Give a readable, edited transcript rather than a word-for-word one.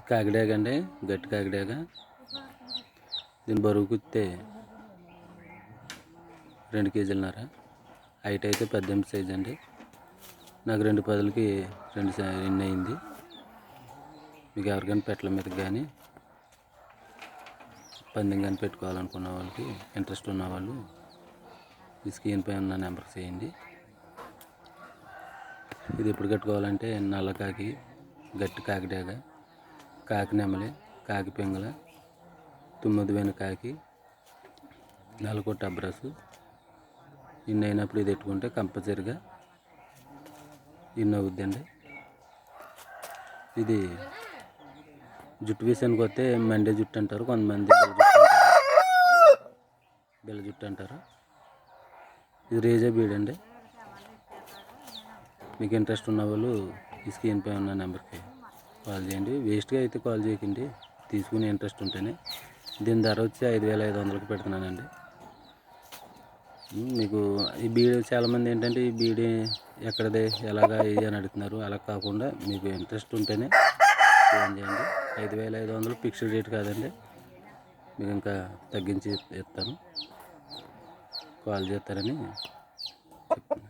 కాకిడాగ అండి, గట్టి కాకిడాగ. దీని బరువు కుత్తే 2 కేజీలన్నర. హైట్ అయితే 18 సైజ్ అండి. నాకు 2 పదులకి 2 ఎన్ని అయింది. మీకు ఎవరికైనా పెట్టల మీద కానీ పందెం కానీ పెట్టుకోవాలనుకున్న వాళ్ళకి, ఇంట్రెస్ట్ ఉన్నవాళ్ళు ఈ స్క్రీన్ పై ఉన్న నెంబర్కి చేయండి. ఇది ఎప్పుడు కట్టుకోవాలంటే నల్ల కాకి, గట్టి కాకిడాగ, కాకి నెమలి, కాకి పింగళ, తుమ్మిది వెను కాకి, నల్లకొట్టు అబ్రసు ఇన్ని అయినప్పుడు ఇది పెట్టుకుంటే కంపల్సరిగా ఇన్ని అవుద్దండి. ఇది జుట్టు విషయానికి వస్తే మండే జుట్టు అంటారు, కొంతమంది బిల్ల జుట్టు అంటారు. ఇది రేజా బీడ్ అండి. మీకు ఇంట్రెస్ట్ ఉన్న వాళ్ళు ఈ స్క్రీన్ పై ఉన్న నెంబర్కి కాల్ చేయండి. వేస్ట్గా అయితే కాల్ చేయకండి, తీసుకునే ఇంట్రెస్ట్ ఉంటేనే. దీని ధర వచ్చి 5500కి పెడుతున్నానండి. మీకు ఈ బీడ్ చాలామంది ఏంటంటే ఈ బీడ్ ఎక్కడదే ఎలాగా ఇది అని అడుగుతున్నారు. అలా కాకుండా మీకు ఇంట్రెస్ట్ ఉంటేనే ఫోన్ చేయండి. 5500 ఫిక్స్డ్ రేట్ కాదండి, మీకు ఇంకా తగ్గించి ఇస్తాను. కాల్ చేస్తారని చెప్తాను.